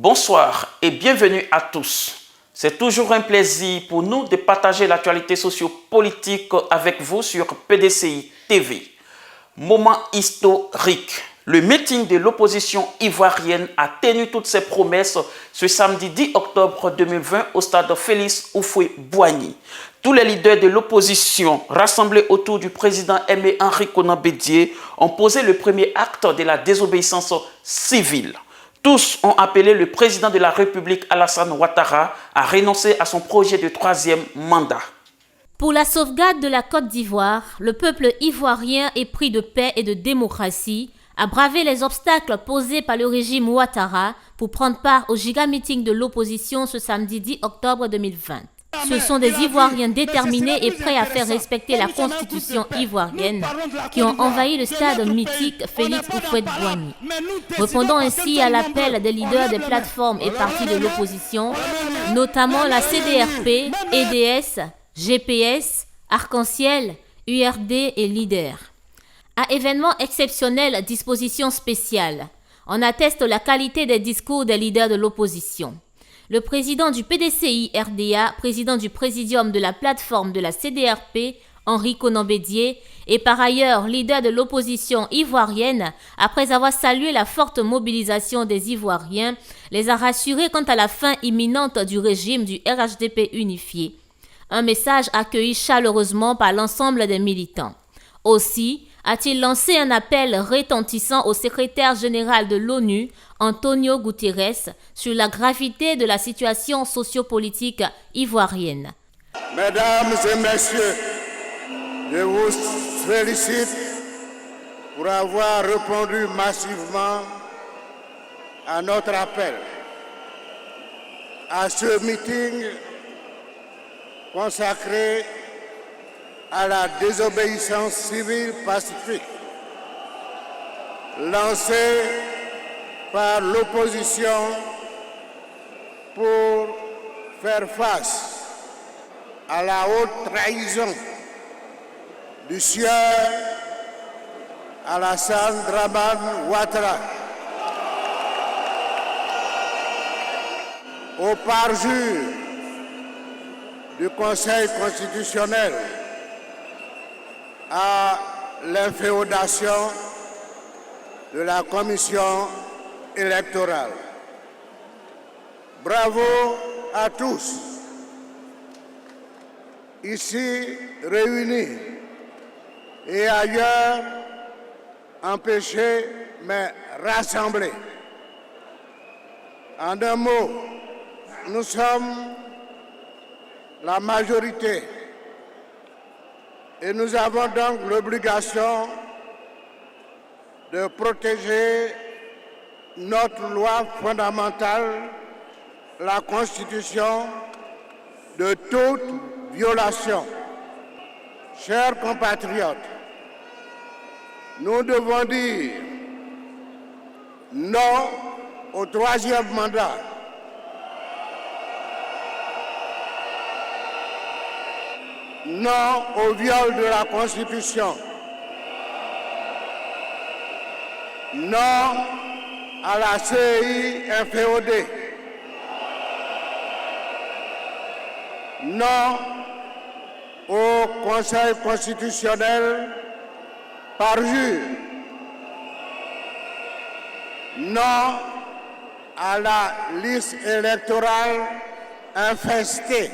Bonsoir et bienvenue à tous. C'est toujours un plaisir pour nous de partager l'actualité sociopolitique avec vous sur PDCI TV. Moment historique. Le meeting de l'opposition ivoirienne a tenu toutes ses promesses ce samedi 10 octobre 2020 au stade Félix Houphouët-Boigny. Tous les leaders de l'opposition rassemblés autour du président Aimé Henri Konan Bédié ont posé le premier acte de la désobéissance civile. Tous ont appelé le président de la République Alassane Ouattara à renoncer à son projet de troisième mandat. Pour la sauvegarde de la Côte d'Ivoire, le peuple ivoirien épris de paix et de démocratie a bravé les obstacles posés par le régime Ouattara pour prendre part au giga-meeting de l'opposition ce samedi 10 octobre 2020. Ce sont des Ivoiriens déterminés et prêts à faire respecter la constitution ivoirienne qui ont envahi le stade mythique Félix Houphouët-Boigny. Répondant ainsi à l'appel des leaders des plateformes et partis de l'opposition, notamment la CDRP, EDS, GPS, Arc-en-Ciel, URD et Leader. À événement exceptionnel, disposition spéciale. On atteste la qualité des discours des leaders de l'opposition. Le président du PDCI-RDA, président du présidium de la plateforme de la CDRP, Henri Konan Bédié, et par ailleurs leader de l'opposition ivoirienne, après avoir salué la forte mobilisation des Ivoiriens, les a rassurés quant à la fin imminente du régime du RHDP unifié. Un message accueilli chaleureusement par l'ensemble des militants. Aussi, a-t-il lancé un appel retentissant au secrétaire général de l'ONU, Antonio Guterres, sur la gravité de la situation sociopolitique ivoirienne. Mesdames et messieurs, je vous félicite pour avoir répondu massivement à notre appel. À ce meeting consacré à la désobéissance civile pacifique lancée par l'opposition pour faire face à la haute trahison du sieur Alassane Dramane Ouattara, au parjure du Conseil constitutionnel, à l'inféodation de la commission électorale. Bravo à tous, ici réunis et ailleurs empêchés mais rassemblés. En un mot, nous sommes la majorité. Et nous avons donc l'obligation de protéger notre loi fondamentale, la Constitution, de toute violation. Chers compatriotes, nous devons dire non au troisième mandat. Non au viol de la Constitution. Non à la CEI inféodée. Non au Conseil constitutionnel parjure. Non à la liste électorale infestée.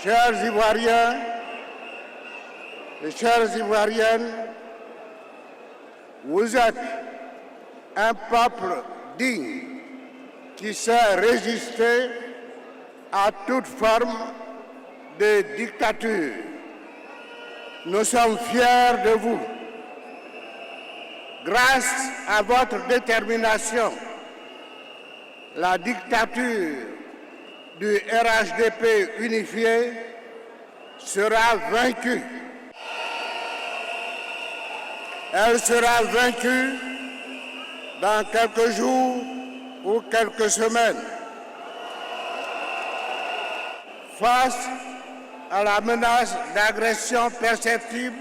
Chers Ivoiriens et chères Ivoiriennes, vous êtes un peuple digne qui sait résister à toute forme de dictature. Nous sommes fiers de vous. Grâce à votre détermination, la dictature du RHDP unifié sera vaincue. Elle sera vaincue dans quelques jours ou quelques semaines. Face à la menace d'agression perceptible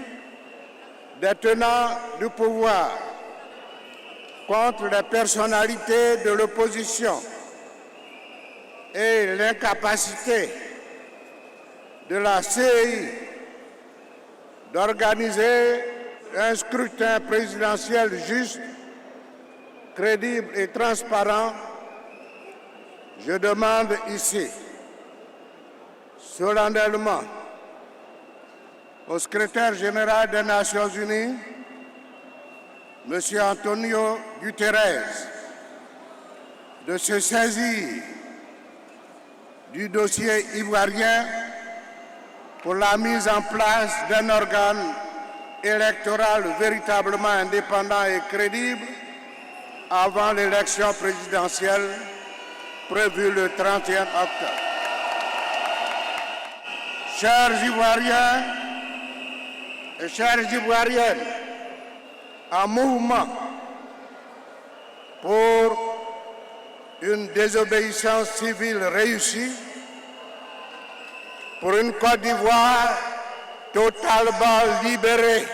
des tenants du pouvoir, contre les personnalités de l'opposition et l'incapacité de la CEI d'organiser un scrutin présidentiel juste, crédible et transparent, je demande ici, solennellement, au secrétaire général des Nations Unies, M. Antonio Guterres, de se saisir du dossier ivoirien pour la mise en place d'un organe électoral véritablement indépendant et crédible avant l'élection présidentielle prévue le 31 octobre. Chers Ivoiriens et chères Ivoiriennes, en mouvement pour une désobéissance civile réussie, pour une Côte d'Ivoire totalement libérée.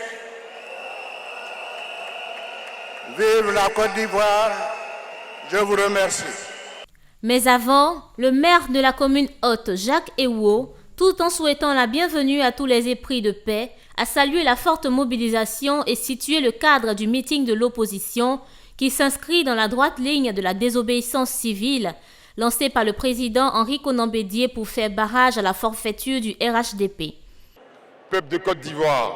Vive la Côte d'Ivoire, je vous remercie. Mais avant, le maire de la commune haute, Jacques Ewo, tout en souhaitant la bienvenue à tous les épris de paix, a salué la forte mobilisation et situé le cadre du meeting de l'opposition qui s'inscrit dans la droite ligne de la désobéissance civile lancée par le président Henri Konan Bédié pour faire barrage à la forfaiture du RHDP. Peuple de Côte d'Ivoire,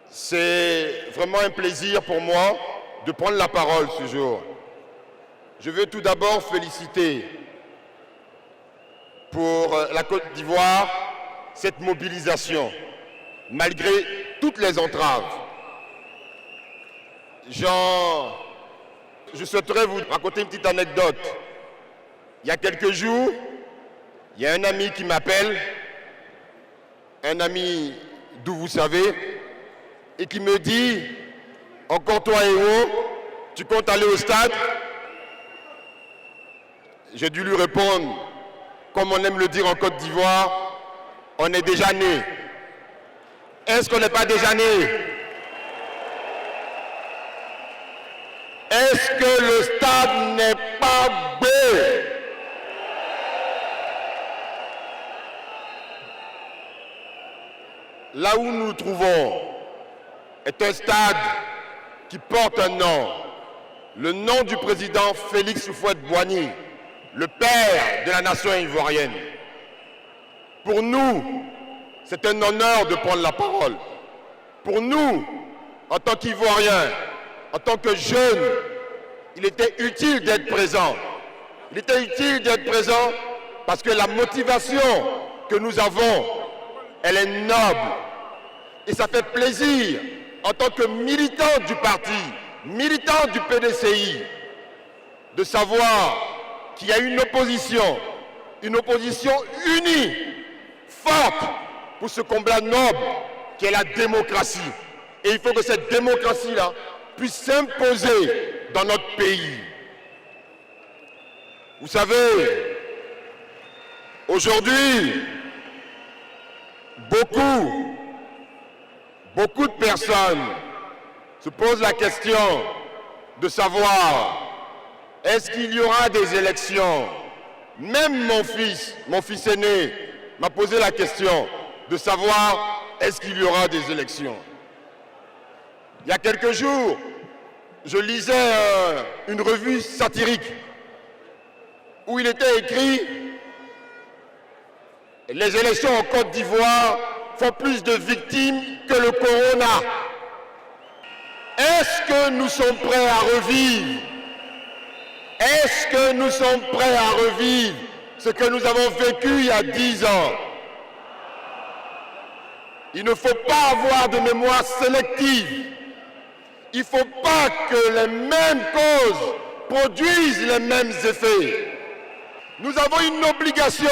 c'est vraiment un plaisir pour moi de prendre la parole ce jour. Je veux tout d'abord féliciter pour la Côte d'Ivoire cette mobilisation, malgré toutes les entraves. Je souhaiterais vous raconter une petite anecdote. Il y a quelques jours, il y a un ami qui m'appelle, un ami d'où vous savez, et qui me dit « Encore toi, Ewo, tu comptes aller au stade ?» J'ai dû lui répondre, comme on aime le dire en Côte d'Ivoire, on est déjà né. Est-ce qu'on n'est pas déjà né? Est-ce que le stade n'est pas beau? Là où nous nous trouvons est un stade qui porte un nom, le nom du président Félix Houphouët-Boigny, le père de la nation ivoirienne. Pour nous, c'est un honneur de prendre la parole. Pour nous, en tant qu'Ivoiriens, en tant que jeunes, il était utile d'être présent. Il était utile d'être présent parce que la motivation que nous avons, elle est noble. Et ça fait plaisir, en tant que militant du parti, militant du PDCI, de savoir qu'il y a une opposition unie, forte, pour ce combat noble qui est la démocratie. Et il faut que cette démocratie-là puisse s'imposer dans notre pays. Vous savez, aujourd'hui, beaucoup de personnes se posent la question de savoir est-ce qu'il y aura des élections? Même mon fils aîné m'a posé la question de savoir est-ce qu'il y aura des élections. Il y a quelques jours, je lisais une revue satirique où il était écrit « Les élections en Côte d'Ivoire font plus de victimes que le corona ». Est-ce que nous sommes prêts à revivre? Est-ce que nous sommes prêts à revivre ce que nous avons vécu il y a 10 ans? Il ne faut pas avoir de mémoire sélective. Il ne faut pas que les mêmes causes produisent les mêmes effets. Nous avons une obligation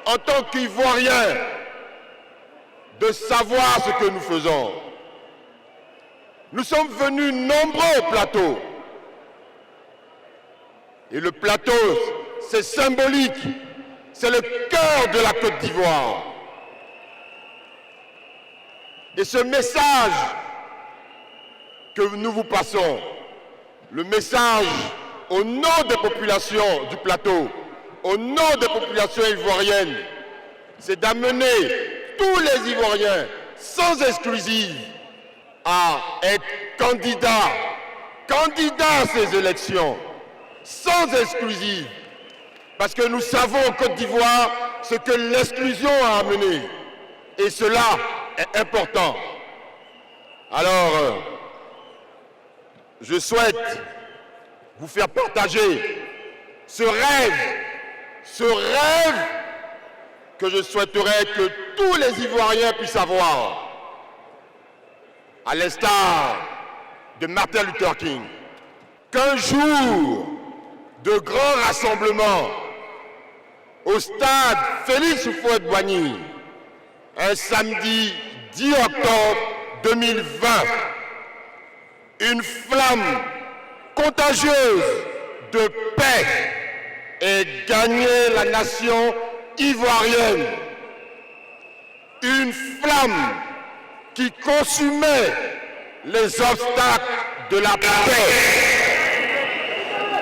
en tant qu'Ivoiriens de savoir ce que nous faisons. Nous sommes venus nombreux au plateau. Et le plateau, c'est symbolique. C'est le cœur de la Côte d'Ivoire. Et ce message que nous vous passons, le message au nom des populations du plateau, au nom des populations ivoiriennes, c'est d'amener tous les Ivoiriens, sans exclusive, à être candidats à ces élections, sans exclusive. Parce que nous savons en Côte d'Ivoire ce que l'exclusion a amené. Et cela est important. Alors, je souhaite vous faire partager ce rêve que je souhaiterais que tous les Ivoiriens puissent avoir, à l'instar de Martin Luther King, qu'un jour de grand rassemblement au stade Félix Houphouët-Boigny, un samedi 10 octobre 2020, une flamme contagieuse de paix ait gagné la nation ivoirienne. Une flamme qui consumait les obstacles de la paix.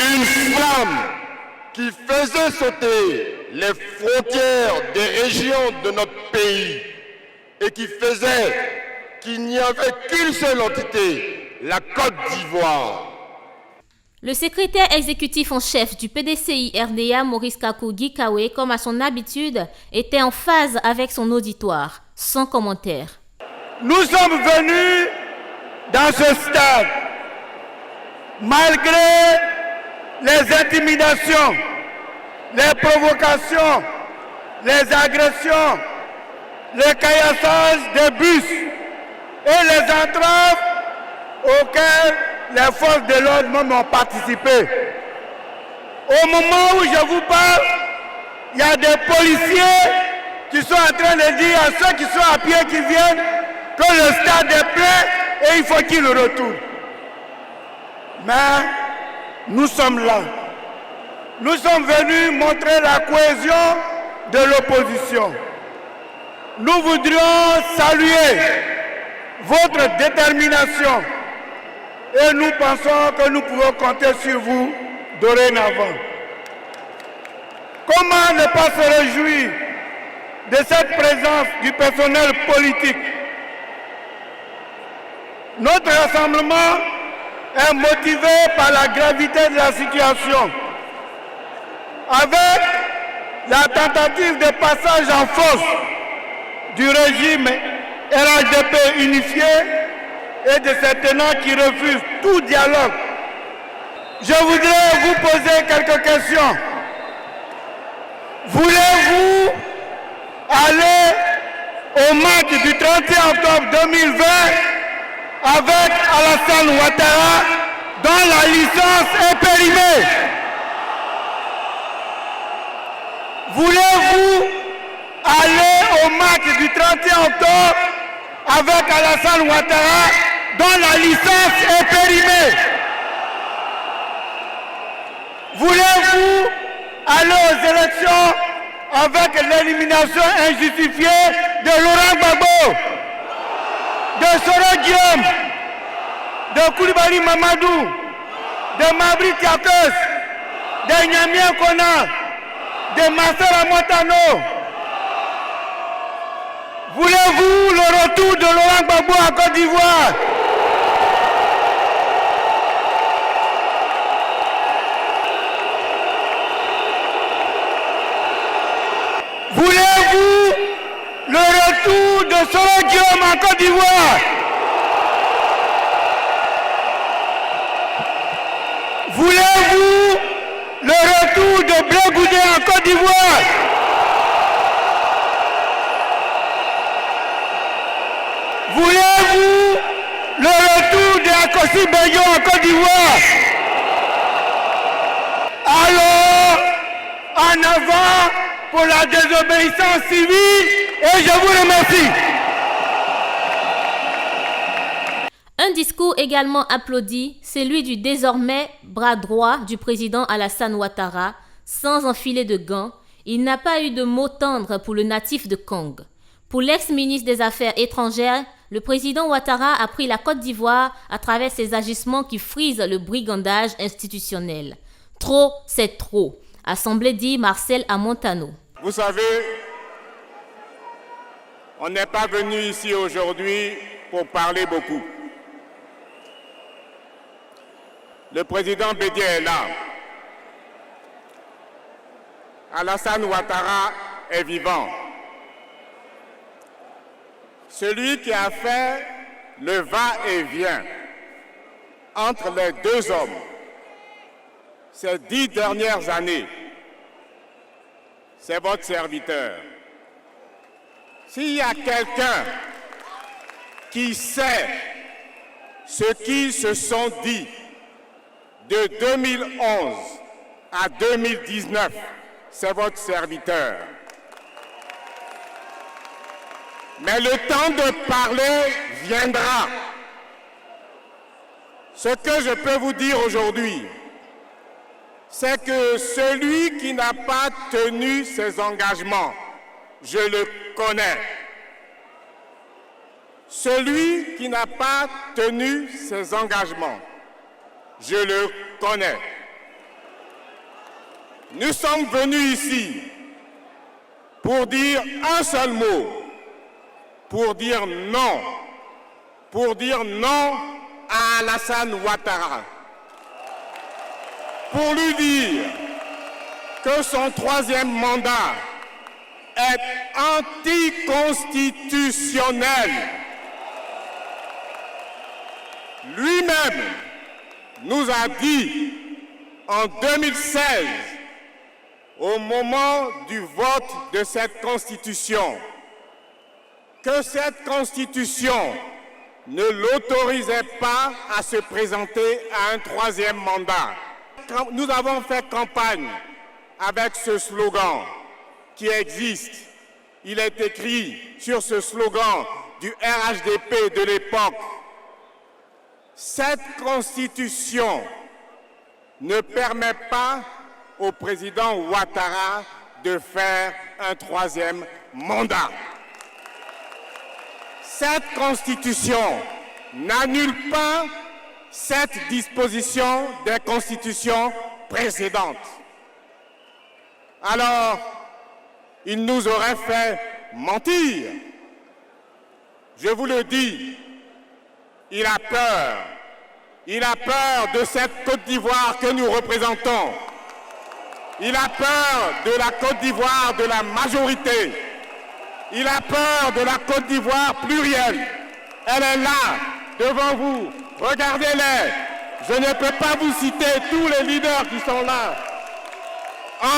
Une flamme qui faisait sauter les frontières des régions de notre pays et qui faisait qu'il n'y avait qu'une seule entité, la Côte d'Ivoire. Le secrétaire exécutif en chef du PDCI-RDA, Maurice Kakou Gikawe, comme à son habitude, était en phase avec son auditoire, sans commentaire. Nous sommes venus dans ce stade, malgré les intimidations, les provocations, les agressions, le caillassage des bus et les entraves auxquelles les forces de l'ordre m'ont participé. Au moment où je vous parle, il y a des policiers qui sont en train de dire à ceux qui sont à pied qui viennent que le stade est plein et il faut qu'ils retournent. Mais nous sommes là. Nous sommes venus montrer la cohésion de l'opposition. Nous voudrions saluer votre détermination et nous pensons que nous pouvons compter sur vous dorénavant. Comment ne pas se réjouir de cette présence du personnel politique? Notre rassemblement est motivé par la gravité de la situation. Avec la tentative de passage en force du régime RHDP unifié et de ces tenants qui refusent tout dialogue, je voudrais vous poser quelques questions. Voulez-vous aller au match du 31 octobre 2020 avec Alassane Ouattara dont la licence est périmée? Voulez-vous aller au match du 31 octobre avec Alassane Ouattara dont la licence est périmée? Voulez-vous aller aux élections avec l'élimination injustifiée de Laurent Gbagbo, de Soro Guillaume, de Koulibaly Mamadou, de Mabri Tiakos, de Nyamien Kona, de Marcel Montano? Voulez-vous le retour de Laurent Gbagbo en Côte d'Ivoire? Voulez-vous le retour de Soro Guillaume en Côte d'Ivoire? Voulez-vous le retour de Blé Goudé en Côte d'Ivoire? Voulez-vous le retour de Akossi Beyo en Côte d'Ivoire? Alors, en avant pour la désobéissance civile et je vous remercie. Un discours également applaudi, celui du désormais bras droit du président Alassane Ouattara, sans enfiler de gants. Il n'a pas eu de mots tendres pour le natif de Kong. Pour l'ex-ministre des Affaires étrangères, le président Ouattara a pris la Côte d'Ivoire à travers ses agissements qui frisent le brigandage institutionnel. Trop, c'est trop, a semblé dire Marcel Amontano. Vous savez, on n'est pas venu ici aujourd'hui pour parler beaucoup. Le président Bédié est là. Alassane Ouattara est vivant. Celui qui a fait le va-et-vient entre les deux hommes ces 10 dernières années, c'est votre serviteur. S'il y a quelqu'un qui sait ce qu'ils se sont dit de 2011 à 2019, c'est votre serviteur. Mais le temps de parler viendra. Ce que je peux vous dire aujourd'hui, c'est que celui qui n'a pas tenu ses engagements, je le connais. Celui qui n'a pas tenu ses engagements, je le connais. Nous sommes venus ici pour dire un seul mot, pour dire non à Alassane Ouattara, pour lui dire que son troisième mandat est anticonstitutionnel. Lui-même nous a dit en 2016, au moment du vote de cette Constitution, que cette Constitution ne l'autorisait pas à se présenter à un troisième mandat. Nous avons fait campagne avec ce slogan qui existe. Il est écrit sur ce slogan du RHDP de l'époque. Cette Constitution ne permet pas au président Ouattara de faire un troisième mandat. Cette Constitution n'annule pas cette disposition des constitutions précédentes. Alors, il nous aurait fait mentir. Je vous le dis, il a peur. Il a peur de cette Côte d'Ivoire que nous représentons. Il a peur de la Côte d'Ivoire de la majorité. Il a peur de la Côte d'Ivoire plurielle. Elle est là, devant vous. Regardez-les. Je ne peux pas vous citer tous les leaders qui sont là.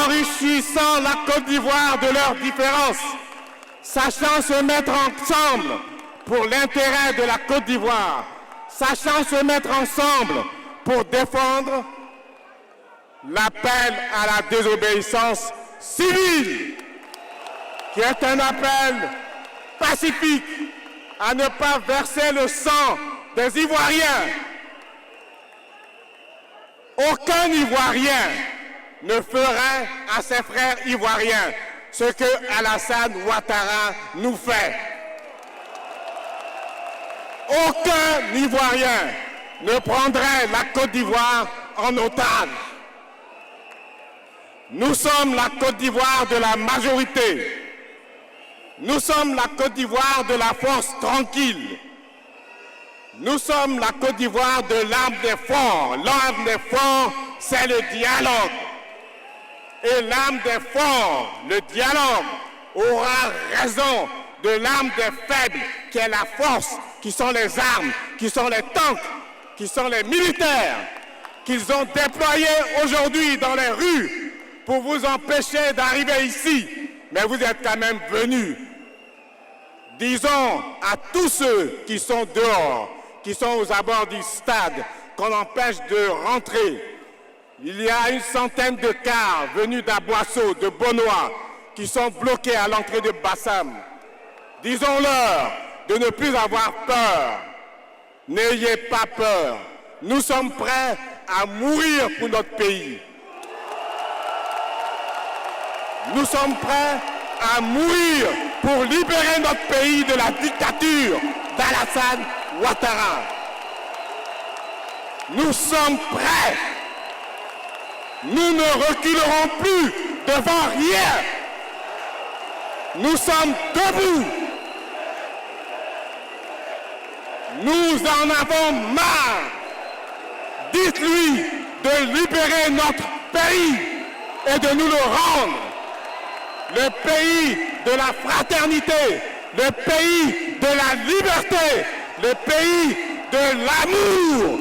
Enrichissant la Côte d'Ivoire de leurs différences, sachant se mettre ensemble pour l'intérêt de la Côte d'Ivoire, sachant se mettre ensemble pour défendre l'appel à la désobéissance civile, qui est un appel pacifique à ne pas verser le sang des Ivoiriens. Aucun Ivoirien ne ferait à ses frères ivoiriens ce que Alassane Ouattara nous fait. Aucun Ivoirien ne prendrait la Côte d'Ivoire en otage. Nous sommes la Côte d'Ivoire de la majorité. Nous sommes la Côte d'Ivoire de la force tranquille. Nous sommes la Côte d'Ivoire de l'arme des forts. L'arme des forts, c'est le dialogue. Et l'arme des forts, le dialogue, aura raison de l'arme des faibles, qui est la force, qui sont les armes, qui sont les tanks, qui sont les militaires, qu'ils ont déployés aujourd'hui dans les rues pour vous empêcher d'arriver ici. Mais vous êtes quand même venus. Disons à tous ceux qui sont dehors, qui sont aux abords du stade, qu'on empêche de rentrer. Il y a une centaine de cars venus d'Aboisseau, de Bonois, qui sont bloqués à l'entrée de Bassam. Disons-leur de ne plus avoir peur. N'ayez pas peur. Nous sommes prêts à mourir pour notre pays. Nous sommes prêts à mourir pour libérer notre pays de la dictature d'Alassane Ouattara. Nous sommes prêts. Nous ne reculerons plus devant rien. Nous sommes debout. Nous en avons marre. Dites-lui de libérer notre pays et de nous le rendre. Le pays de la fraternité, le pays de la liberté, le pays de l'amour.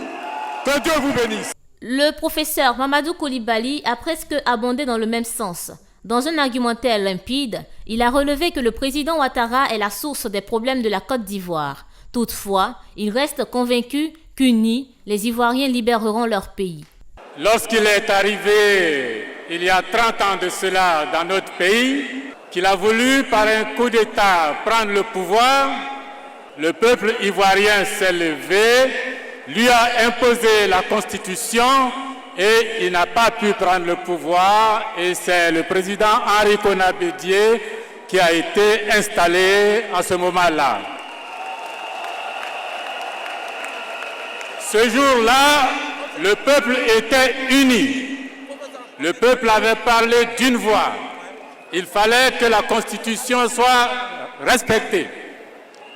Que Dieu vous bénisse. Le professeur Mamadou Coulibaly a presque abondé dans le même sens. Dans un argumentaire limpide, il a relevé que le président Ouattara est la source des problèmes de la Côte d'Ivoire. Toutefois, il reste convaincu qu'unis, les Ivoiriens libéreront leur pays. Lorsqu'il est arrivé, il y a 30 ans de cela, dans notre pays, qu'il a voulu, par un coup d'État, prendre le pouvoir, le peuple ivoirien s'est levé, lui a imposé la Constitution et il n'a pas pu prendre le pouvoir. Et c'est le président Henri Konan Bédié qui a été installé à ce moment-là. Ce jour-là, le peuple était uni. Le peuple avait parlé d'une voix. Il fallait que la Constitution soit respectée.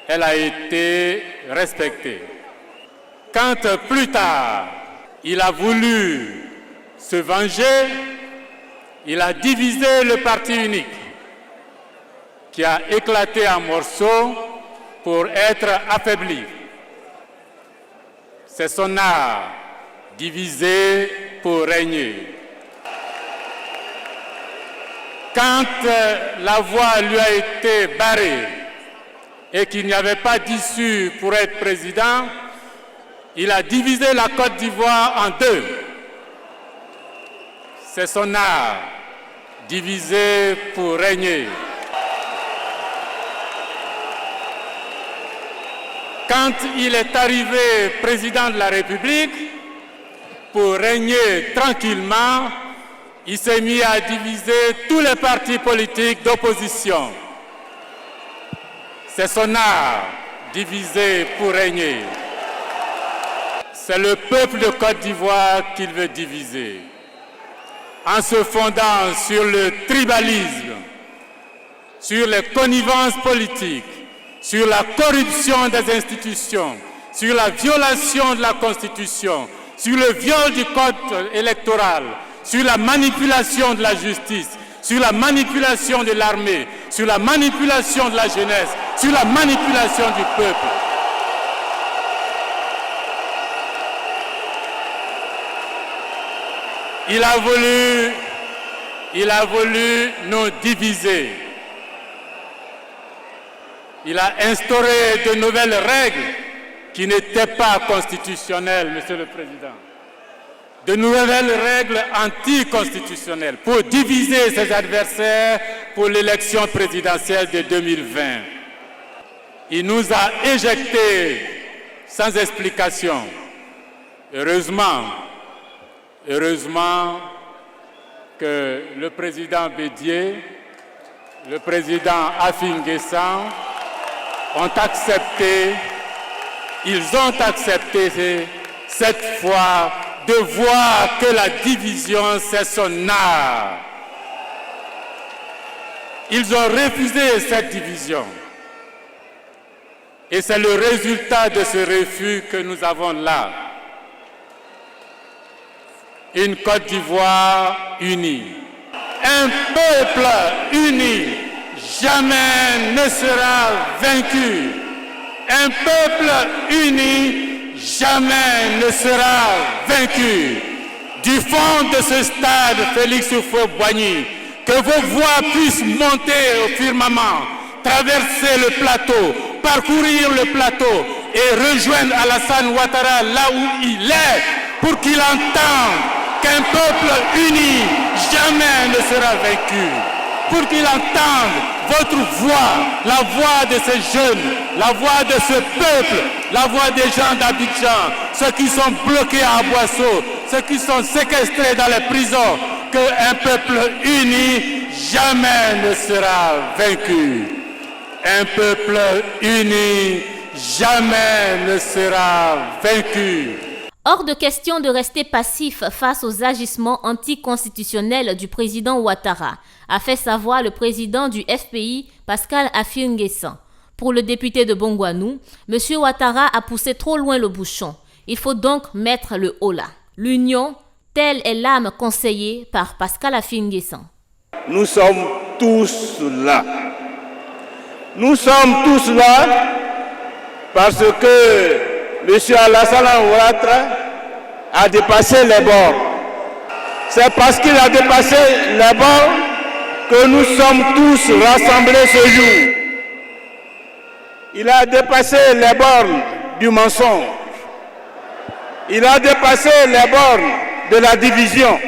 Elle a été respectée. Quand plus tard, il a voulu se venger, il a divisé le parti unique, qui a éclaté en morceaux pour être affaibli. C'est son art, diviser pour régner. Quand la voie lui a été barrée et qu'il n'y avait pas d'issue pour être président, il a divisé la Côte d'Ivoire en deux. C'est son art, diviser pour régner. Quand il est arrivé président de la République, pour régner tranquillement, il s'est mis à diviser tous les partis politiques d'opposition. C'est son art, diviser pour régner. C'est le peuple de Côte d'Ivoire qu'il veut diviser. En se fondant sur le tribalisme, sur les connivences politiques, sur la corruption des institutions, sur la violation de la Constitution, sur le viol du code électoral, sur la manipulation de la justice, sur la manipulation de l'armée, sur la manipulation de la jeunesse, sur la manipulation du peuple. Il a voulu nous diviser. Il a instauré de nouvelles règles qui n'étaient pas constitutionnelles, Monsieur le Président. De nouvelles règles anticonstitutionnelles pour diviser ses adversaires pour l'élection présidentielle de 2020. Il nous a éjectés sans explication. Heureusement que le président Bédié, le président Afin Guessan ils ont accepté cette fois de voir que la division, c'est son art. Ils ont refusé cette division. Et c'est le résultat de ce refus que nous avons là. Une Côte d'Ivoire unie. Un peuple uni jamais ne sera vaincu. Un peuple uni jamais ne sera vaincu. Du fond de ce stade, Félix Houphouët-Boigny, que vos voix puissent monter au firmament, traverser le plateau, parcourir le plateau et rejoindre Alassane Ouattara là où il est, pour qu'il entende qu'un peuple uni jamais ne sera vaincu. Pour qu'il entende votre voix, la voix de ces jeunes, la voix de ce peuple, la voix des gens d'Abidjan, ceux qui sont bloqués à Boisseau, ceux qui sont séquestrés dans les prisons, qu'un peuple uni jamais ne sera vaincu. Un peuple uni jamais ne sera vaincu. Hors de question de rester passif face aux agissements anticonstitutionnels du président Ouattara, a fait savoir le président du FPI, Pascal Affi-N'Guessan. Pour le député de Bongouanou, M. Ouattara a poussé trop loin le bouchon. Il faut donc mettre le holà. L'union, telle est l'âme conseillée par Pascal Affi-N'Guessan. Nous sommes tous là. Nous sommes tous là parce que M. Alassane Ouattara a dépassé les bords. C'est parce qu'il a dépassé les bords que nous sommes tous rassemblés ce jour. Il a dépassé les bornes du mensonge. Il a dépassé les bornes de la division.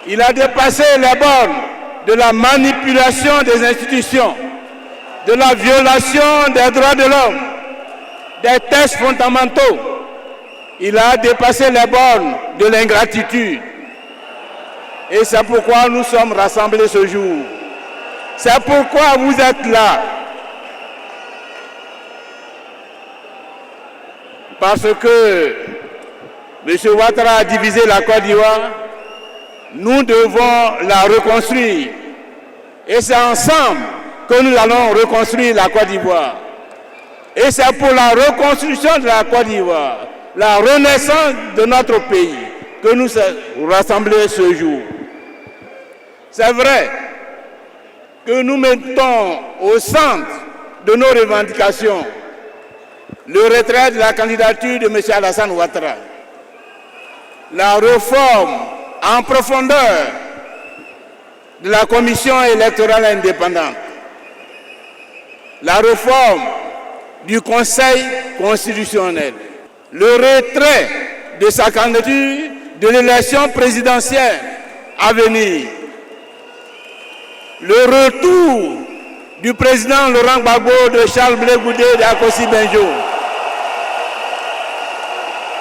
Il a dépassé les bornes de la manipulation des institutions, de la violation des droits de l'homme, des textes fondamentaux. Il a dépassé les bornes de l'ingratitude. Et c'est pourquoi nous sommes rassemblés ce jour. C'est pourquoi vous êtes là. Parce que M. Ouattara a divisé la Côte d'Ivoire, nous devons la reconstruire. Et c'est ensemble que nous allons reconstruire la Côte d'Ivoire. Et c'est pour la reconstruction de la Côte d'Ivoire, la renaissance de notre pays, que nous sommes rassemblés ce jour. C'est vrai que nous mettons au centre de nos revendications le retrait de la candidature de M. Alassane Ouattara, la réforme en profondeur de la commission électorale indépendante, la réforme du Conseil constitutionnel, le retrait de sa candidature de l'élection présidentielle à venir, le retour du président Laurent Gbagbo, de Charles Blé Goudé et d'Akossi Benjo,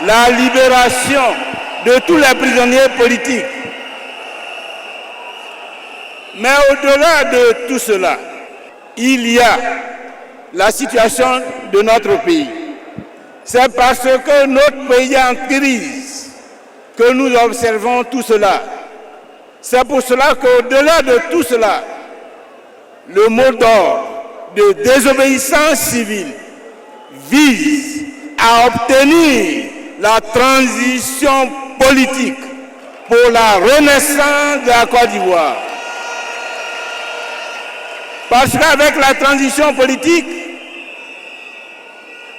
la libération de tous les prisonniers politiques. Mais au-delà de tout cela, il y a la situation de notre pays. C'est parce que notre pays est en crise que nous observons tout cela. C'est pour cela qu'au-delà de tout cela, le mot d'ordre de désobéissance civile vise à obtenir la transition politique pour la renaissance de la Côte d'Ivoire. Parce qu'avec la transition politique,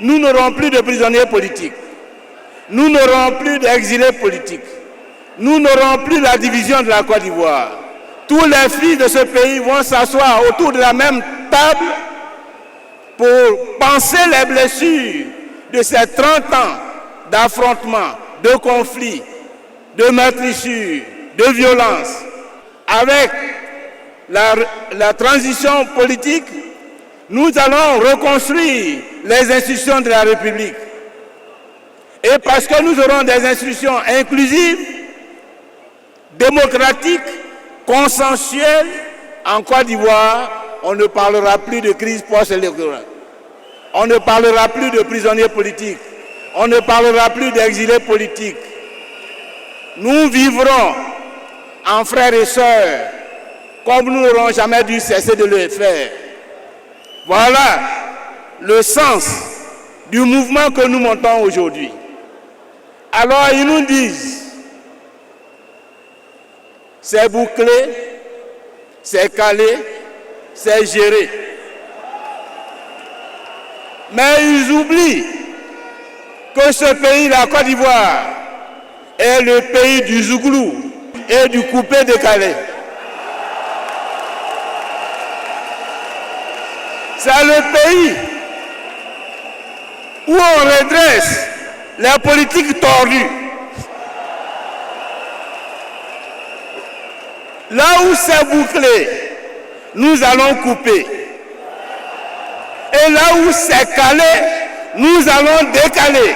nous n'aurons plus de prisonniers politiques. Nous n'aurons plus d'exilés politiques. Nous n'aurons plus la division de la Côte d'Ivoire. Tous les fils de ce pays vont s'asseoir autour de la même table pour penser les blessures de ces 30 ans d'affrontements, de conflits, de meurtrissures, de violences. Avec la transition politique, nous allons reconstruire les institutions de la République. Et parce que nous aurons des institutions inclusives, démocratiques, consensuelles, en Côte d'Ivoire, on ne parlera plus de crise post-électorale. On ne parlera plus de prisonniers politiques. On ne parlera plus d'exilés politiques. Nous vivrons en frères et sœurs, comme nous n'aurons jamais dû cesser de le faire. Voilà le sens du mouvement que nous montons aujourd'hui. Alors ils nous disent, c'est bouclé, c'est calé, c'est géré. Mais ils oublient que ce pays, la Côte d'Ivoire, est le pays du Zouglou et du coupé-décalé. C'est le pays où on redresse les politiques tordues. Là où c'est bouclé, nous allons couper. Et là où c'est calé, nous allons décaler.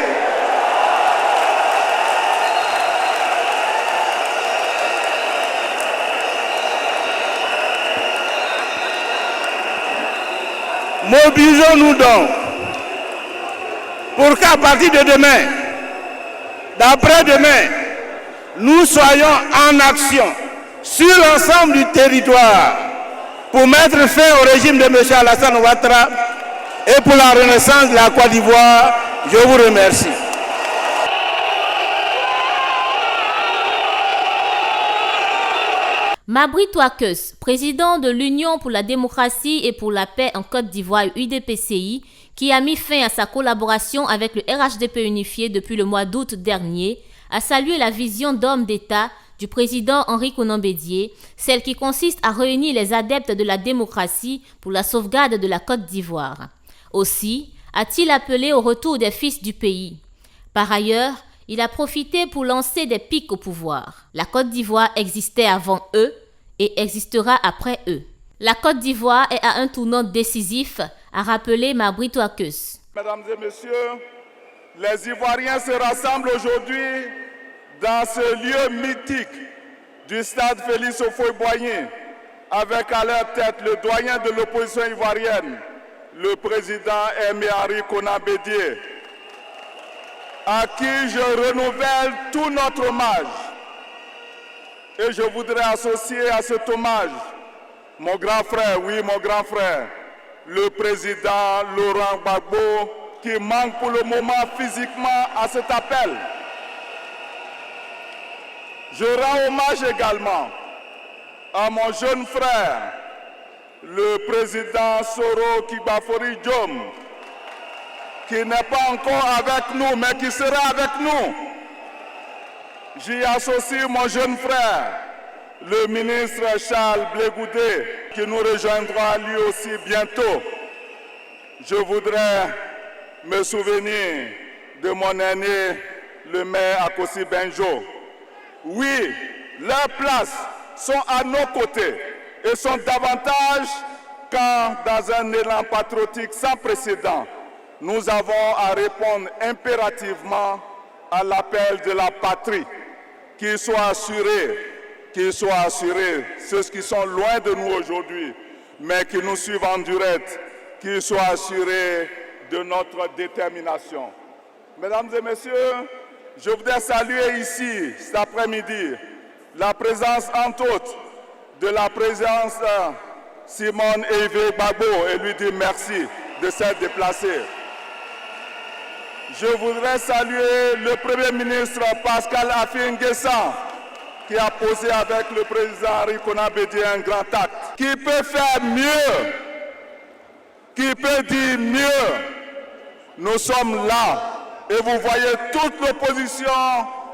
Mobilisons-nous donc pour qu'à partir de demain, d'après-demain, nous soyons en action sur l'ensemble du territoire pour mettre fin au régime de M. Alassane Ouattara et pour la renaissance de la Côte d'Ivoire. Je vous remercie. Mabry Touakeus, président de l'Union pour la démocratie et pour la paix en Côte d'Ivoire UDPCI, qui a mis fin à sa collaboration avec le RHDP unifié depuis le mois d'août dernier, a salué la vision d'homme d'État du président Henri Konan Bédié, celle qui consiste à réunir les adeptes de la démocratie pour la sauvegarde de la Côte d'Ivoire. Aussi, a-t-il appelé au retour des fils du pays. Par ailleurs, il a profité pour lancer des pics au pouvoir. La Côte d'Ivoire existait avant eux et existera après eux. La Côte d'Ivoire est à un tournant décisif, a rappelé Mabry Touakeus. Mesdames et messieurs, les Ivoiriens se rassemblent aujourd'hui dans ce lieu mythique du stade Félix Houphouët-Boigny, avec à leur tête le doyen de l'opposition ivoirienne, le président Henri Konan Bédié, à qui je renouvelle tout notre hommage. Et je voudrais associer à cet hommage mon grand frère, oui mon grand frère, le président Laurent Gbagbo, qui manque pour le moment physiquement à cet appel. Je rends hommage également à mon jeune frère, le président Soro Kibafori Diom, qui n'est pas encore avec nous, mais qui sera avec nous. J'y associe mon jeune frère, le ministre Charles Blé Goudé, qui nous rejoindra lui aussi bientôt. Je voudrais me souvenir de mon aîné, le maire Akosi Benjo. Oui, leurs places sont à nos côtés et sont davantage quand, dans un élan patriotique sans précédent, nous avons à répondre impérativement à l'appel de la patrie, qu'ils soient assurés, ceux qui sont loin de nous aujourd'hui, mais qui nous suivent en direct, qu'ils soient assurés de notre détermination. Mesdames et messieurs, je voudrais saluer ici, cet après-midi, la présence entre autres de la présidence Simone Hervé Gbagbo et lui dire merci de s'être déplacé. Je voudrais saluer le Premier ministre Pascal Affi N'Guessan, qui a posé avec le président Henri Konan Bédié un grand acte. Qui peut faire mieux? Qui peut dire mieux? Nous sommes là et vous voyez toute l'opposition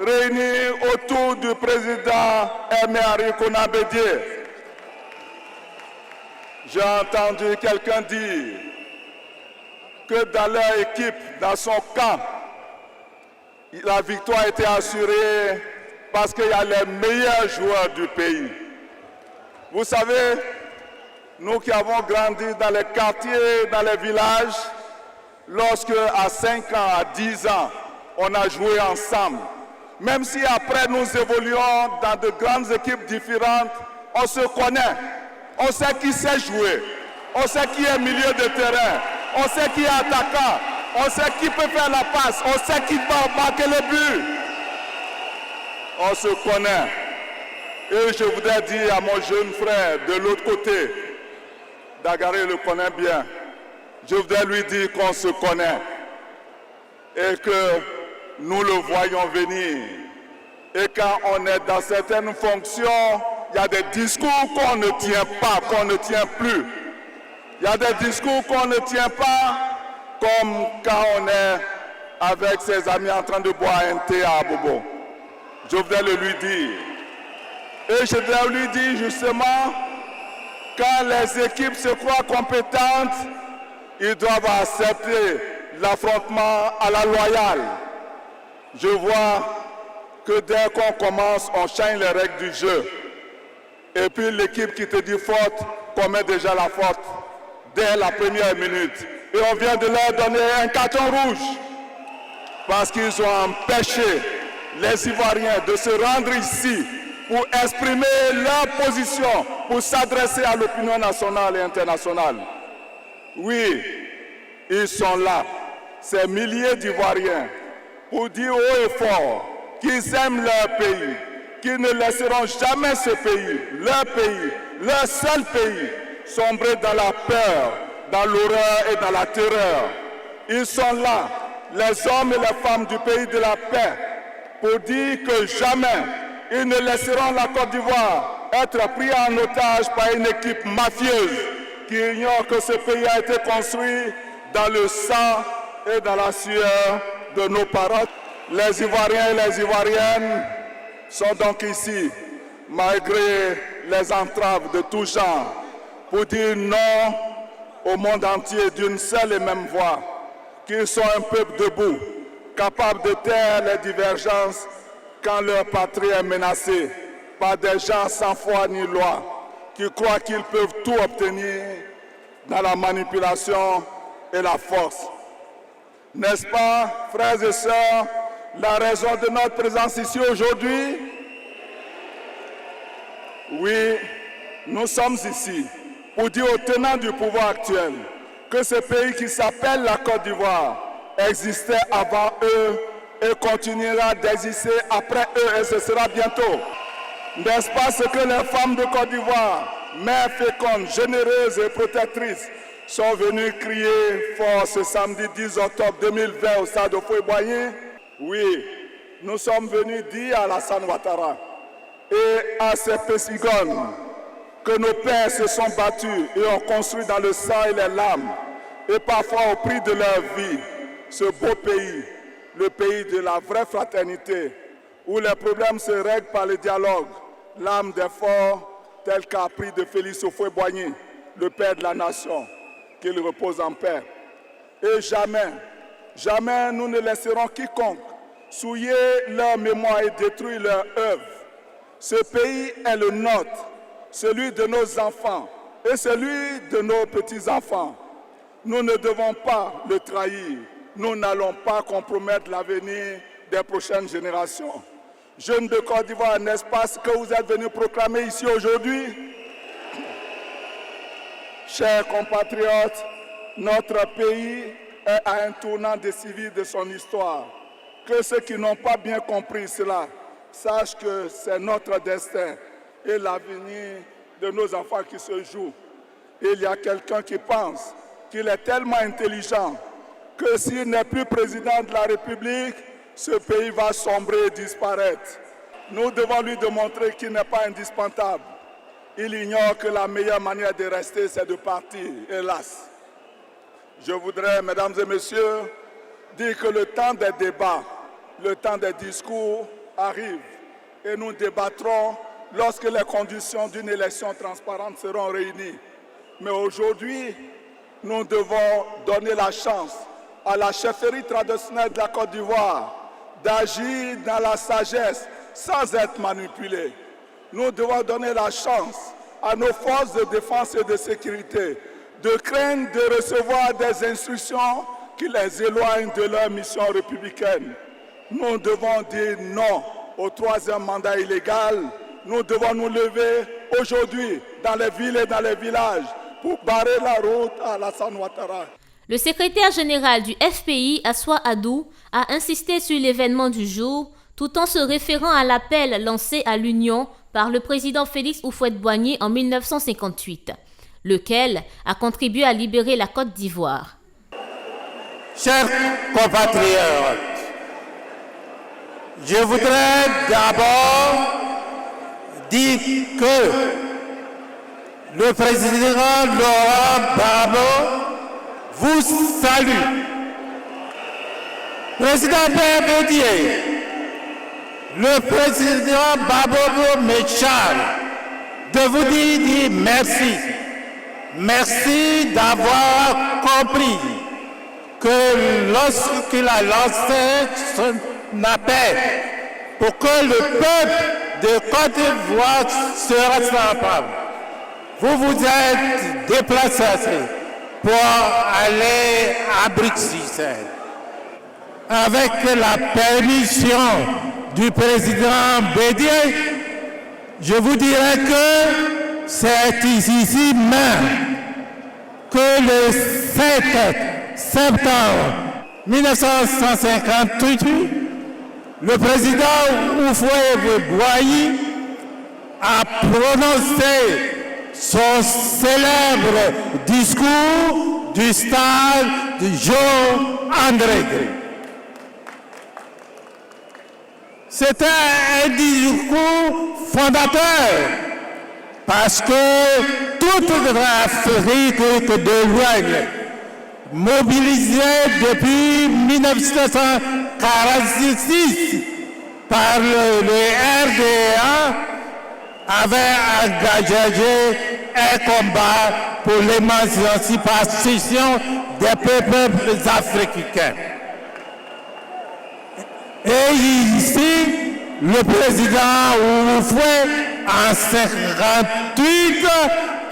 réunie autour du président Henri Konan Bédié. J'ai entendu quelqu'un dire que dans leur équipe, dans son camp, la victoire était assurée parce qu'il y a les meilleurs joueurs du pays. Vous savez, nous qui avons grandi dans les quartiers, dans les villages, lorsque à 5 ans, à 10 ans, on a joué ensemble, même si après nous évoluons dans de grandes équipes différentes, on se connaît, on sait qui sait jouer, on sait qui est milieu de terrain, on sait qui est attaquant, on sait qui peut faire la passe, on sait qui va marquer le but. On se connaît. Et je voudrais dire à mon jeune frère de l'autre côté, Dagaré le connaît bien, je voudrais lui dire qu'on se connaît et que nous le voyons venir. Et quand on est dans certaines fonctions, il y a des discours qu'on ne tient pas, qu'on ne tient plus. Il y a des discours qu'on ne tient pas, comme quand on est avec ses amis en train de boire un thé à Abobo. Je voudrais le lui dire. Et je voudrais lui dire justement, quand les équipes se croient compétentes, ils doivent accepter l'affrontement à la loyale. Je vois que dès qu'on commence, on change les règles du jeu. Et puis l'équipe qui te dit faute commet déjà la faute dès la première minute. Et on vient de leur donner un carton rouge parce qu'ils ont empêché les Ivoiriens de se rendre ici pour exprimer leur position, pour s'adresser à l'opinion nationale et internationale. Oui, ils sont là. ces milliers d'Ivoiriens pour dire haut et fort qu'ils aiment leur pays, qu'ils ne laisseront jamais ce pays, leur seul pays, sombrer dans la peur, dans l'horreur et dans la terreur. Ils sont là, les hommes et les femmes du pays de la paix, pour dire que jamais ils ne laisseront la Côte d'Ivoire être pris en otage par une équipe mafieuse qui ignore que ce pays a été construit dans le sang et dans la sueur de nos parents. Les Ivoiriens et les Ivoiriennes sont donc ici, malgré les entraves de tout genre, pour dire non au monde entier d'une seule et même voix, qu'ils sont un peuple debout, capable de taire les divergences quand leur patrie est menacée par des gens sans foi ni loi, qui croient qu'ils peuvent tout obtenir dans la manipulation et la force. N'est-ce pas, frères et sœurs, la raison de notre présence ici aujourd'hui? Oui, nous sommes ici pour dire aux tenants du pouvoir actuel que ce pays qui s'appelle la Côte d'Ivoire existait avant eux et continuera d'exister après eux, et ce sera bientôt. N'est-ce pas ce que les femmes de Côte d'Ivoire, mères fécondes, généreuses et protectrices, sont venues crier fort ce samedi 10 octobre 2020 au stade Houphouët-Boigny? Oui, nous sommes venus dire à Alassane Ouattara et à ces Pessigones que nos pères se sont battus et ont construit dans le sang et les larmes, et parfois au prix de leur vie, ce beau pays, le pays de la vraie fraternité, où les problèmes se règlent par le dialogue, l'âme des forts, tel qu'a appris de Félix Houphouët-Boigny, le père de la nation, qu'il repose en paix. Et jamais, jamais nous ne laisserons quiconque souiller leur mémoire et détruire leur œuvre. Ce pays est le nôtre, celui de nos enfants et celui de nos petits-enfants. Nous ne devons pas le trahir. Nous n'allons pas compromettre l'avenir des prochaines générations. Jeunes de Côte d'Ivoire, n'est-ce pas ce que vous êtes venus proclamer ici aujourd'hui? Chers compatriotes, notre pays est à un tournant décisif de son histoire. Que ceux qui n'ont pas bien compris cela sachent que c'est notre destin et l'avenir de nos enfants qui se joue. Il y a quelqu'un qui pense qu'il est tellement intelligent que s'il n'est plus président de la République, ce pays va sombrer et disparaître. Nous devons lui démontrer qu'il n'est pas indispensable. Il ignore que la meilleure manière de rester, c'est de partir, hélas. Je voudrais, mesdames et messieurs, dire que le temps des débats, le temps des discours arrive et nous débattrons lorsque les conditions d'une élection transparente seront réunies. Mais aujourd'hui, nous devons donner la chance à la chefferie traditionnelle de la Côte d'Ivoire d'agir dans la sagesse sans être manipulée. Nous devons donner la chance à nos forces de défense et de sécurité de craindre de recevoir des instructions qui les éloignent de leur mission républicaine. Nous devons dire non au troisième mandat illégal. Nous devons nous lever aujourd'hui dans les villes et dans les villages pour barrer la route à Alassane Ouattara. Le secrétaire général du FPI, Assoua Adou, a insisté sur l'événement du jour, tout en se référant à l'appel lancé à l'Union par le président Félix Houphouët-Boigny en 1958, lequel a contribué à libérer la Côte d'Ivoire. Chers compatriotes, je voudrais d'abord dire que le président Laurent Gbagbo vous salue. Président Bédié, le président Gbagbo me charge de vous dire merci. Merci d'avoir compris que lorsqu'il a lancé son appel pour que le peuple de Côte d'Ivoire se rassemble, vous vous êtes déplacé pour aller à Bruxelles. Avec la permission du président Bédié, je vous dirais que c'est ici même que le 7 septembre 1958, le président Houphouët-Boigny a prononcé son célèbre discours du stade de Jean-André Gray. C'était un discours fondateur parce que toute l'Afrique de l'Ouest, mobilisée depuis 1946 par le RDA, avait engagé un combat pour l'émancipation des peuples africains. Et ici, le président Houphouët, en 1958,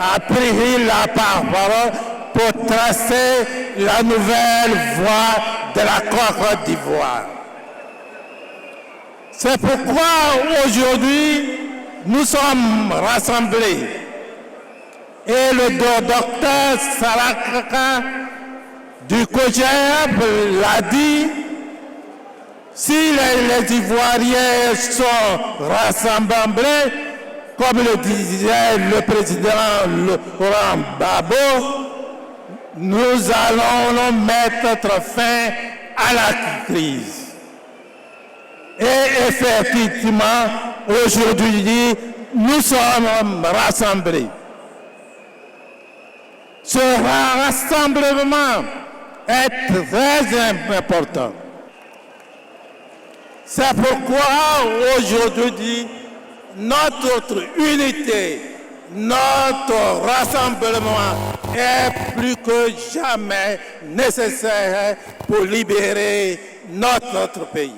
a pris la parole pour tracer la nouvelle voie de la Côte d'Ivoire. C'est pourquoi aujourd'hui, nous sommes rassemblés. Et le docteur Sarakaka du COJEP l'a dit, si les Ivoiriens sont rassemblés, comme le disait le président Laurent Gbagbo, nous allons mettre fin à la crise. Et effectivement, aujourd'hui, nous sommes rassemblés. Ce rassemblement est très important. C'est pourquoi aujourd'hui, notre unité, notre rassemblement est plus que jamais nécessaire pour libérer notre pays.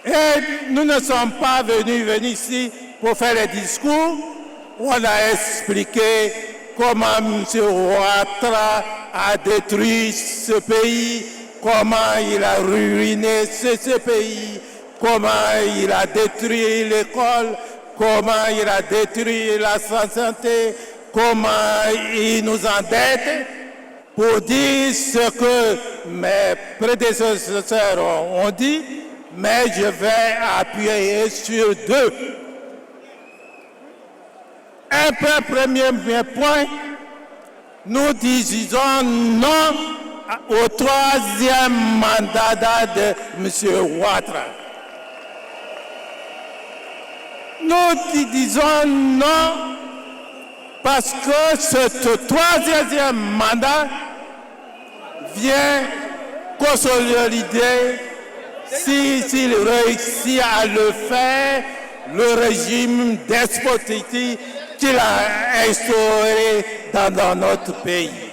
Et nous ne sommes pas venus ici pour faire des discours. On a expliqué comment M. Ouattara a détruit ce pays, comment il a ruiné ce pays, comment il a détruit l'école, comment il a détruit la santé, comment il nous endette, pour dire ce que mes prédécesseurs ont dit, mais je vais appuyer sur deux. Un premier point, nous disons non au troisième mandat de M. Ouattara. Nous disons non parce que ce troisième mandat vient consolider, s'il réussit à le faire, le régime despotique qu'il a instauré dans notre pays.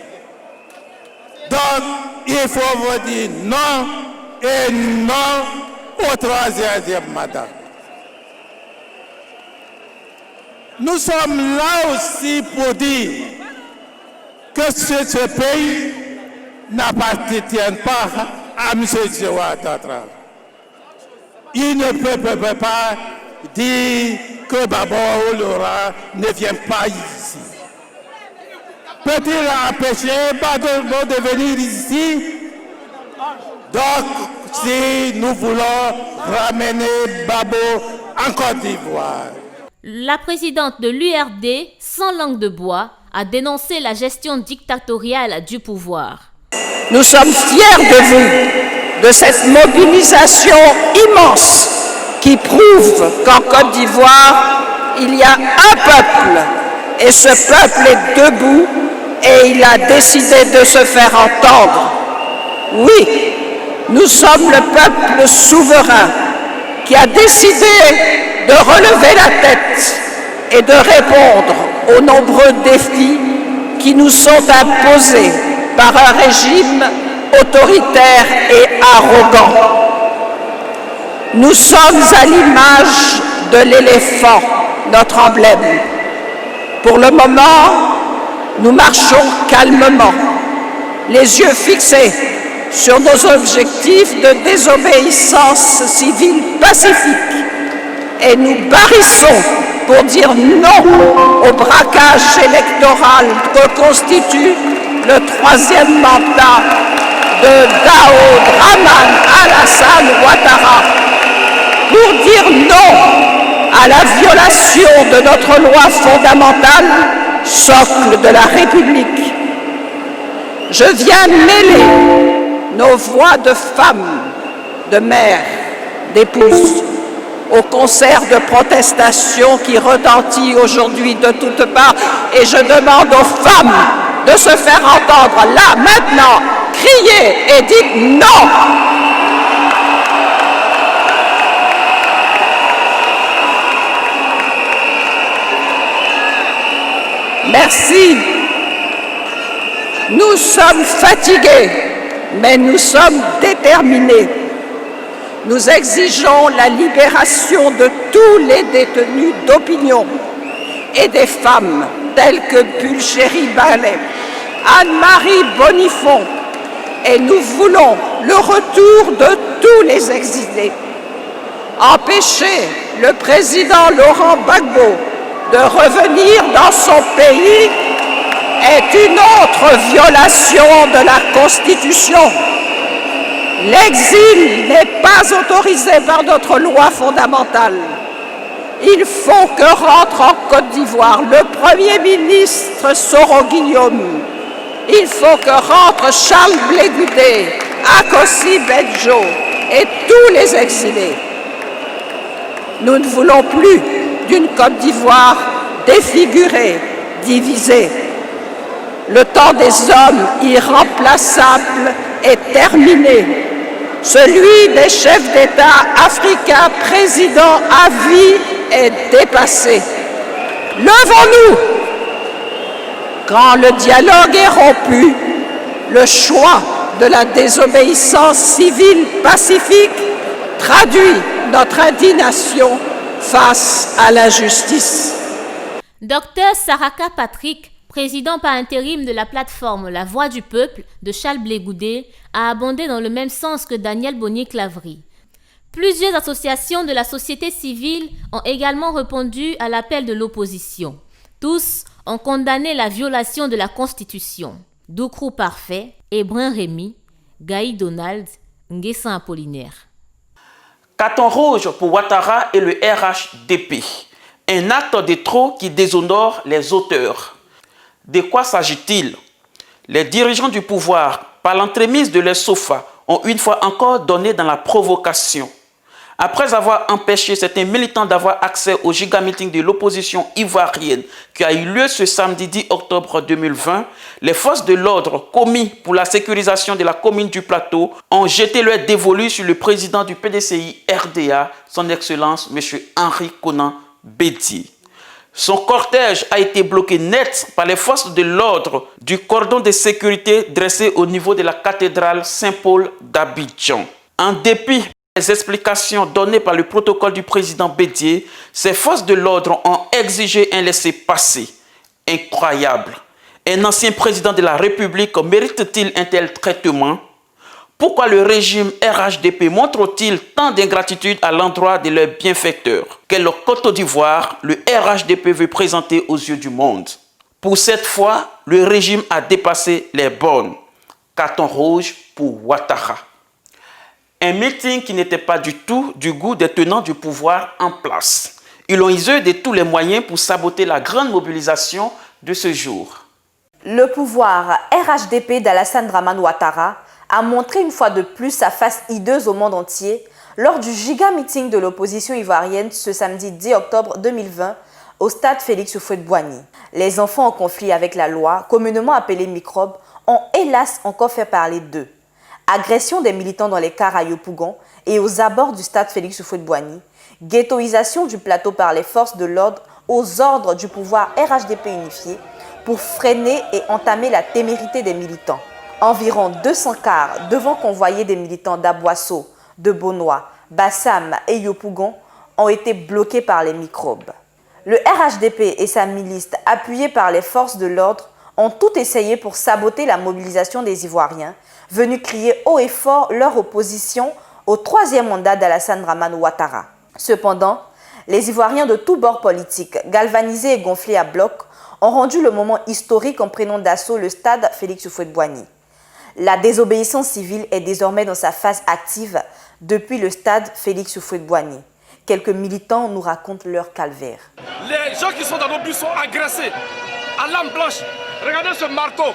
Donc, il faut vous dire non et non au troisième mandat. Nous sommes là aussi pour dire que ce pays n'appartient pas à M. Ouattara. Il ne peut pas dire que Gbagbo Laurent ne vient pas ici. Peut-il empêcher Gbagbo de venir ici? Donc, si nous voulons ramener Gbagbo en Côte d'Ivoire. La présidente de l'URD, sans langue de bois, a dénoncé la gestion dictatoriale du pouvoir. Nous sommes fiers de vous, de cette mobilisation immense qui prouve qu'en Côte d'Ivoire, il y a un peuple et ce peuple est debout et il a décidé de se faire entendre. Oui, nous sommes le peuple souverain qui a décidé de relever la tête et de répondre aux nombreux défis qui nous sont imposés par un régime autoritaire et arrogant. Nous sommes à l'image de l'éléphant, notre emblème. Pour le moment, nous marchons calmement, les yeux fixés sur nos objectifs de désobéissance civile pacifique. Et nous barrissons pour dire non au braquage électoral que constitue le troisième mandat de Daoud Rahman Alassane Ouattara pour dire non à la violation de notre loi fondamentale, socle de la République. Je viens mêler nos voix de femmes, de mères, d'épouses, au concert de protestation qui retentit aujourd'hui de toutes parts, et je demande aux femmes de se faire entendre là, maintenant, criez et dites non. Merci. Nous sommes fatigués, mais nous sommes déterminés. Nous exigeons la libération de tous les détenus d'opinion et des femmes telles que Pulchérie Ballet, Anne-Marie Bonifon, et nous voulons le retour de tous les exilés. Empêcher le président Laurent Gbagbo de revenir dans son pays est une autre violation de la Constitution. L'exil n'est pas autorisé par notre loi fondamentale. Il faut que rentre en Côte d'Ivoire le Premier ministre Soro Guillaume. Il faut que rentre Charles Blé Goudé, Akossi Bedjo et tous les exilés. Nous ne voulons plus d'une Côte d'Ivoire défigurée, divisée. Le temps des hommes irremplaçables est terminé. Celui des chefs d'État africains, présidents à vie, est dépassé. Levons-nous! Quand le dialogue est rompu, le choix de la désobéissance civile pacifique traduit notre indignation face à l'injustice. Docteur Saraka Patrick, président par intérim de la plateforme La Voix du Peuple de Charles Blé Goudé, a abondé dans le même sens que Daniel Bonnier-Clavry. Plusieurs associations de la société civile ont également répondu à l'appel de l'opposition. Tous ont condamné la violation de la Constitution. Doukrou Parfait, Hébrin Rémy, Gaï Donald, Nguessan Apollinaire. Carton rouge pour Ouattara et le RHDP. Un acte de trop qui déshonore les auteurs. De quoi s'agit-il? Les dirigeants du pouvoir, par l'entremise de leur sofa, ont une fois encore donné dans la provocation. Après avoir empêché certains militants d'avoir accès au giga-meeting de l'opposition ivoirienne qui a eu lieu ce samedi 10 octobre 2020, les forces de l'ordre commis pour la sécurisation de la commune du Plateau ont jeté leur dévolu sur le président du PDCI RDA, son Excellence M. Henri Konan Bédié. Son cortège a été bloqué net par les forces de l'ordre du cordon de sécurité dressé au niveau de la cathédrale Saint-Paul d'Abidjan. En dépit des explications données par le protocole du président Bédié, ces forces de l'ordre ont exigé un laissez-passer. Incroyable. Un ancien président de la République mérite-t-il un tel traitement? Pourquoi le régime RHDP montre-t-il tant d'ingratitude à l'endroit de leurs bienfaiteurs que le Côte d'Ivoire, le RHDP veut présenter aux yeux du monde? Pour cette fois, le régime a dépassé les bornes. Carton rouge pour Ouattara. Un meeting qui n'était pas du tout du goût des tenants du pouvoir en place. Ils ont usé de tous les moyens pour saboter la grande mobilisation de ce jour. Le pouvoir RHDP d'Alassane Dramane Ouattara a montré une fois de plus sa face hideuse au monde entier lors du giga-meeting de l'opposition ivoirienne ce samedi 10 octobre 2020 au stade Félix Houphouët-Boigny. Les enfants en conflit avec la loi, communément appelés microbes, ont hélas encore fait parler d'eux. Agression des militants dans les cars à Yopougon et aux abords du stade Félix Houphouët-Boigny, ghettoisation du plateau par les forces de l'ordre aux ordres du pouvoir RHDP unifié pour freiner et entamer la témérité des militants. Environ 200 cars devant convoyer des militants d'Aboisseau, de Bonois, Bassam et Yopougon ont été bloqués par les microbes. Le RHDP et sa milice, appuyés par les forces de l'ordre, ont tout essayé pour saboter la mobilisation des Ivoiriens, venus crier haut et fort leur opposition au troisième mandat d'Alassane Dramane Ouattara. Cependant, les Ivoiriens de tous bords politiques, galvanisés et gonflés à bloc, ont rendu le moment historique en prenant d'assaut le stade Félix Houphouët-Boigny. La désobéissance civile est désormais dans sa phase active depuis le stade Félix Houphouët-Boigny. Quelques militants nous racontent leur calvaire. Les gens qui sont dans nos bus sont agressés à l'arme blanche. Regardez ce marteau.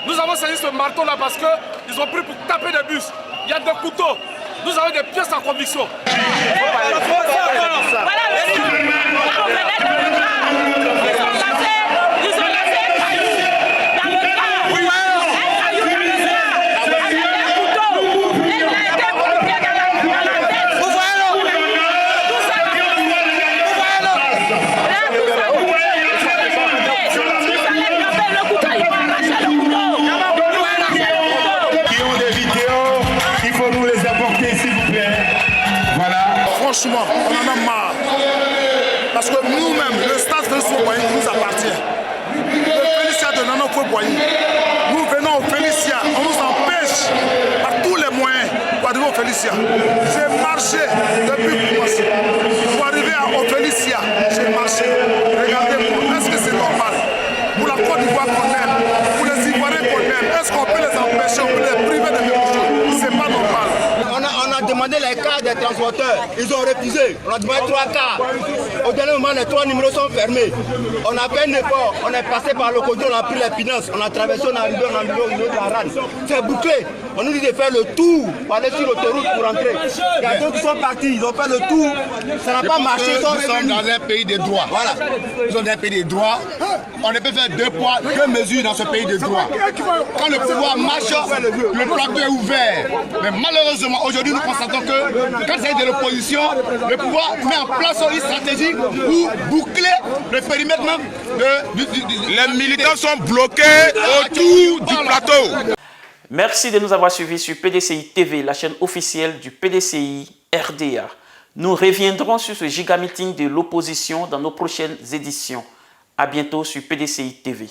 Nous avons saisi ce marteau-là parce qu'ils ont pris pour taper des bus. Il y a des couteaux. Nous avons des pièces en conviction. Franchement, on en a marre. Parce que nous-mêmes, le stade Félix Houphouët-Boigny nous appartient. Le Félicia de Nana Houphouët-Boigny. Nous venons au Félicia, on nous empêche par tous les moyens pour arriver au Félicia. J'ai marché depuis commencer. Pour arriver au Félicia, j'ai marché. Regardez-moi, est-ce que c'est normal? Pour la Côte d'Ivoire qu'on aime, pour les Ivoiriens qu'on aime, est-ce qu'on peut les empêcher, on peut les priver de quelque chose? C'est pas normal. On a demandé les cartes des transporteurs, ils ont refusé. On a demandé 3 cartes. Au dernier moment, les 3 numéros sont fermés. On a fait un effort, on est passé par le côté, on a pris les finances, on a traversé, on est arrivé au niveau de la rade. C'est bouclé. On nous dit de faire le tour, pour aller sur l'autoroute pour rentrer. Il y a d'autres qui sont partis, ils ont fait le tour. Ça n'a pas marché. Nous sommes dans un pays de droit. Voilà. Nous sommes dans un pays de droit. On ne peut faire 2 poids, 2 mesures dans ce pays de droit. Quand le pouvoir marche, le plateau est ouvert. Mais malheureusement, aujourd'hui, nous constatons que quand c'est de l'opposition, le pouvoir met en place une stratégie pour boucler le périmètre même Les militants sont bloqués autour du plateau. Merci de nous avoir suivis sur PDCI TV, la chaîne officielle du PDCI RDA. Nous reviendrons sur ce giga meeting de l'opposition dans nos prochaines éditions. À bientôt sur PDCI TV.